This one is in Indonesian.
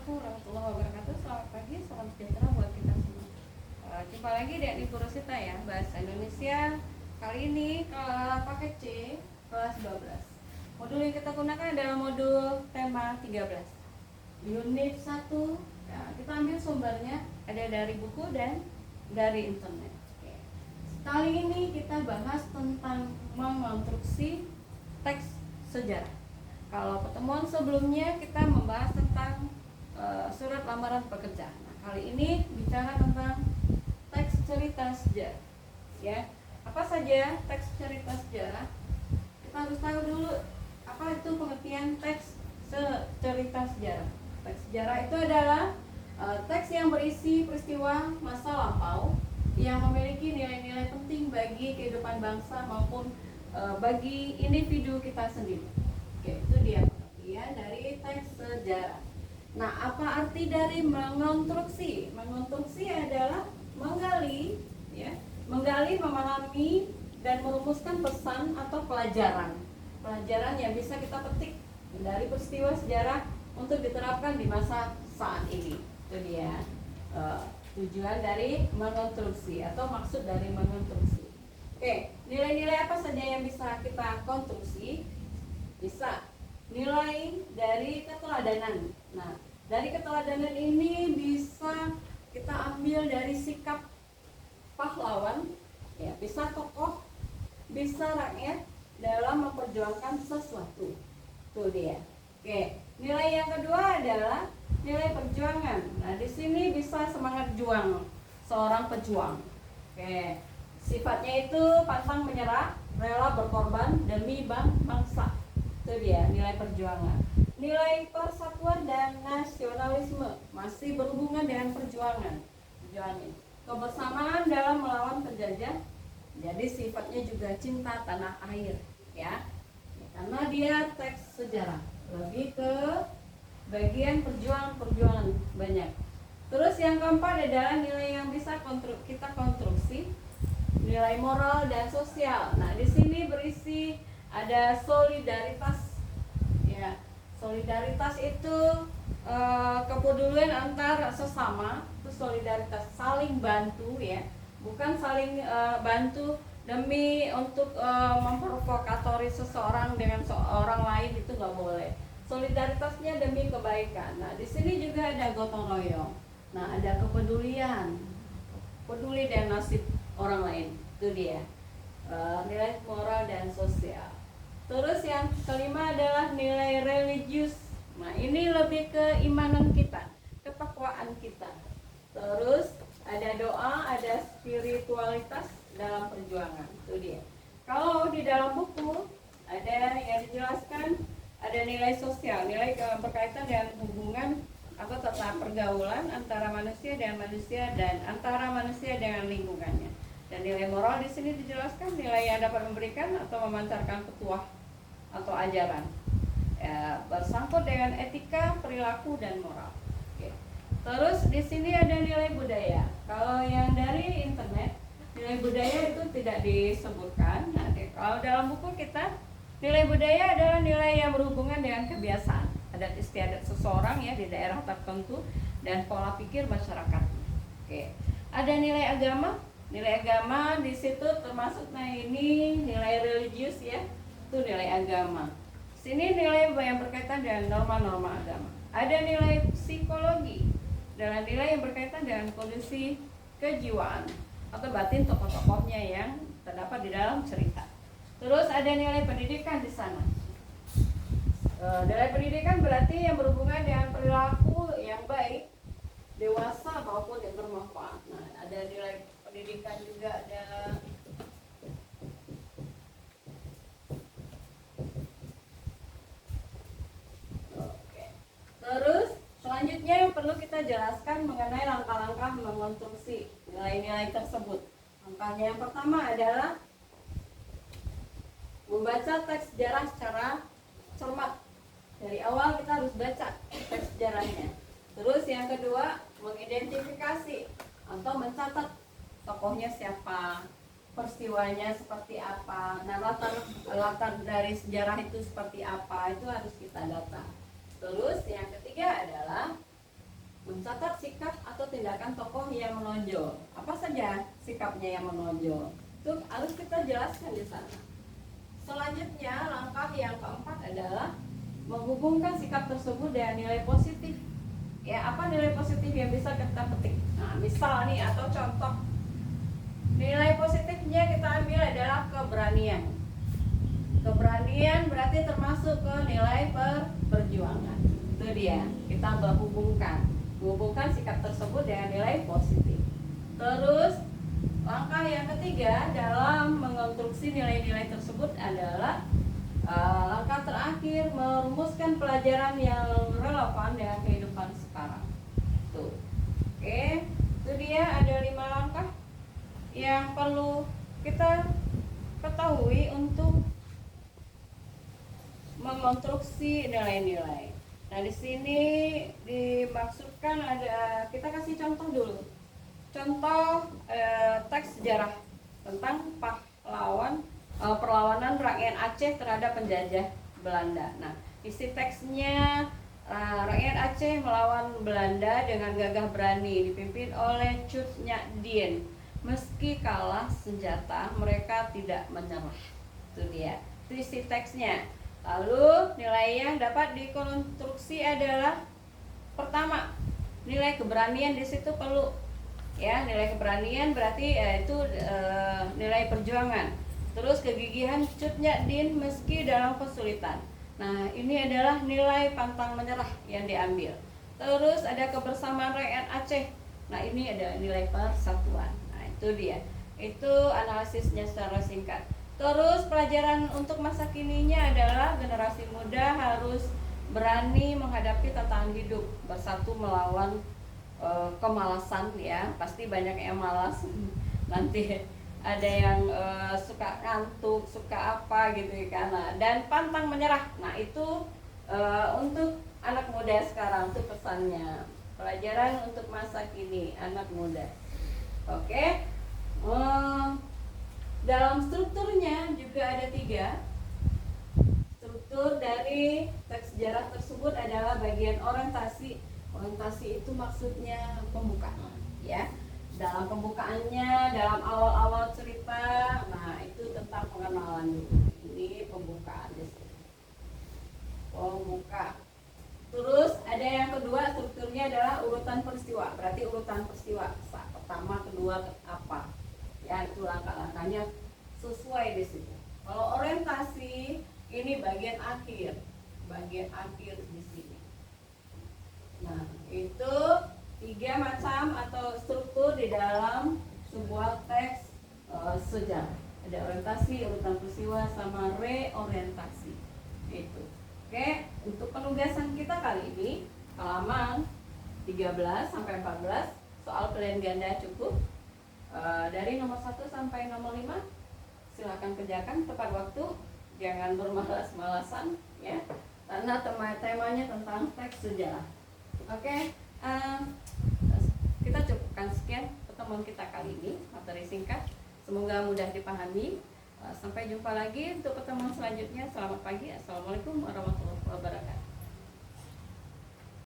wabarakatuh warahmatullahi wabarakatuh. Selamat pagi, salam sejahtera buat kita semua. Jumpa lagi di Adipur Rosita ya, Bahasa Indonesia. Kali ini paket C, kelas 12. Modul yang kita gunakan adalah modul tema 13. Unit 1, ya, kita ambil sumbernya ada dari buku dan dari internet. Oke. Kali ini kita bahas tentang mengonstruksi teks sejarah. Kalau pertemuan sebelumnya kita membahas tentang surat lamaran pekerjaan. Nah, kali ini bicara tentang teks cerita sejarah. Ya, apa saja teks cerita sejarah? Kita harus tahu dulu apa itu pengertian teks cerita sejarah. Teks sejarah itu adalah teks yang berisi peristiwa masa lampau yang memiliki nilai-nilai penting bagi kehidupan bangsa maupun bagi individu kita sendiri. Oke, itu dia pengertian dari teks sejarah. Nah, apa arti dari mengonstruksi? Mengonstruksi adalah menggali, ya, menggali, memahami, dan merumuskan pesan atau pelajaran yang bisa kita petik dari peristiwa sejarah untuk diterapkan di masa saat ini. Itu dia tujuan dari mengonstruksi atau maksud dari mengonstruksi. Oke, nilai-nilai apa saja yang bisa kita konstruksi? Bisa nilai dari keteladanan. Nah, dari keteladanan ini bisa kita ambil dari sikap pahlawan, ya, bisa tokoh, bisa rakyat dalam memperjuangkan sesuatu. Tuh dia. Oke, nilai yang kedua adalah nilai perjuangan. Nah, di sini bisa semangat juang seorang pejuang. Oke, sifatnya itu pantang menyerah, rela berkorban demi bangsa. Itu dia nilai perjuangan. Nilai persatuan dan nasionalisme masih berhubungan dengan perjuangan. Kebersamaan dalam melawan penjajah. Jadi sifatnya juga cinta tanah air, ya. Karena dia teks sejarah, lebih ke bagian perjuangan banyak. Terus yang keempat adalah nilai yang bisa kita konstruksi, nilai moral dan sosial. Nah, di sini berisi ada solidaritas, ya. Solidaritas itu kepedulian antar sesama, itu solidaritas, saling bantu, ya, bukan saling bantu demi untuk memprovokatori seseorang dengan seorang lain, itu nggak boleh. Solidaritasnya demi kebaikan. Nah, di sini juga ada gotong royong. Nah, ada kepedulian, peduli dengan nasib orang lain. Itu dia nilai moral dan sosial. Terus yang kelima adalah nilai religius. Nah, ini lebih ke imanan kita, ketakwaan kita. Terus ada doa, ada spiritualitas dalam perjuangan. Itu dia. Kalau di dalam buku ada yang dijelaskan, ada nilai sosial, nilai berkaitan dengan hubungan atau tata pergaulan antara manusia dan antara manusia dengan lingkungannya. Dan nilai moral di sini dijelaskan nilai yang dapat memberikan atau memancarkan petuah atau ajaran, ya, bersangkut dengan etika, perilaku, dan moral. Oke. Terus di sini ada nilai budaya. Kalau yang dari internet, nilai budaya itu tidak disebutkan. Nah, kalau dalam buku kita, nilai budaya adalah nilai yang berhubungan dengan kebiasaan, adat istiadat seseorang, ya, di daerah tertentu dan pola pikir masyarakat. Oke. Ada nilai agama. Nilai agama di situ termasuk, nah ini nilai religius, ya, itu nilai agama. Sini nilai yang berkaitan dengan norma-norma agama. Ada nilai psikologi, adalah nilai yang berkaitan dengan kondisi kejiwaan atau batin tokoh-tokohnya yang terdapat di dalam cerita. Terus ada nilai pendidikan di sana. Nilai pendidikan berarti yang berhubungan dengan perilaku yang baik, dewasa maupun yang bermanfaat. Nah, ada nilai pendidikan juga ada. Oke. Terus selanjutnya yang perlu kita jelaskan mengenai langkah-langkah mengonstruksi nilai-nilai tersebut. Langkahnya yang pertama adalah membaca teks sejarah secara cermat. Dari awal kita harus baca teks sejarahnya. Terus yang kedua, mengidentifikasi atau mencatat tokohnya siapa, peristiwanya seperti apa, nah latar dari sejarah itu seperti apa, itu harus kita data. Terus yang ketiga adalah Mencatat sikap atau tindakan tokoh yang menonjol. Apa saja sikapnya yang menonjol? Itu harus kita jelaskan di sana. Selanjutnya, langkah yang keempat adalah menghubungkan sikap tersebut dengan nilai positif. Ya, apa nilai positif yang bisa kita petik? Nah, misal nih atau contoh. Nilai positifnya kita ambil adalah keberanian. Keberanian berarti termasuk ke nilai perjuangan. Itu dia, kita menghubungkan sikap tersebut dengan nilai positif. Terus langkah yang ketiga dalam mengonstruksi nilai-nilai tersebut adalah langkah terakhir merumuskan pelajaran yang relevan dengan kehidupan sekarang. Tuh. Oke, itu dia ada 5 langkah yang perlu kita ketahui untuk mengonstruksi nilai-nilai. Nah, di sini dimaksudkan ada, kita kasih contoh dulu. Contoh teks sejarah tentang perlawanan rakyat Aceh terhadap penjajah Belanda. Nah, isi teksnya rakyat Aceh melawan Belanda dengan gagah berani dipimpin oleh Cut Nyak Dien. Meski kalah senjata, mereka tidak menyerah. Itu dia. Itu isi teksnya. Lalu nilai yang dapat dikonstruksi adalah pertama, nilai keberanian di situ perlu. Ya, nilai keberanian berarti itu nilai perjuangan. Terus kegigihan Cut Nyak Dien meski dalam kesulitan. Nah, ini adalah nilai pantang menyerah yang diambil. Terus ada kebersamaan rakyat Aceh. Nah, ini ada nilai persatuan. Nah, itu dia. Itu analisisnya secara singkat. Terus pelajaran untuk masa kininya adalah generasi muda harus berani menghadapi tantangan hidup, bersatu melawan kemalasan ya. Pasti banyak yang malas. Nanti ada yang suka ngantuk, suka apa gitu kan. Nah, dan pantang menyerah. Nah, itu untuk anak muda sekarang itu pesannya. Pelajaran untuk masa kini anak muda. Oke. Dalam strukturnya juga ada 3. Struktur dari teks sejarah tersebut adalah bagian orientasi. Orientasi itu maksudnya pembukaan, ya. Dalam pembukaannya, dalam awal-awal cerita, nah itu tentang pengenalan dulu. Ini pembukaan di sini. Pembuka. Terus ada yang kedua, strukturnya adalah urutan peristiwa. Berarti urutan peristiwa pertama, kedua, apa? Ya, itu langkah-langkahnya sesuai di situ. Kalau orientasi ini bagian akhir di sini. Nah, itu 3 macam atau struktur di dalam sebuah teks sejarah. Ada orientasi, urutan peristiwa, sama reorientasi. Itu. Oke, untuk penugasan kita kali ini halaman 13 sampai 14 soal pilihan ganda cukup. Dari nomor 1 sampai nomor 5 silakan kerjakan tepat waktu, jangan bermalas-malasan ya, karena temanya tentang teks sejarah. Oke, kita cukupkan sekian pertemuan kita kali ini, materi singkat, semoga mudah dipahami. Sampai jumpa lagi untuk pertemuan selanjutnya. Selamat pagi, assalamualaikum warahmatullahi wabarakatuh.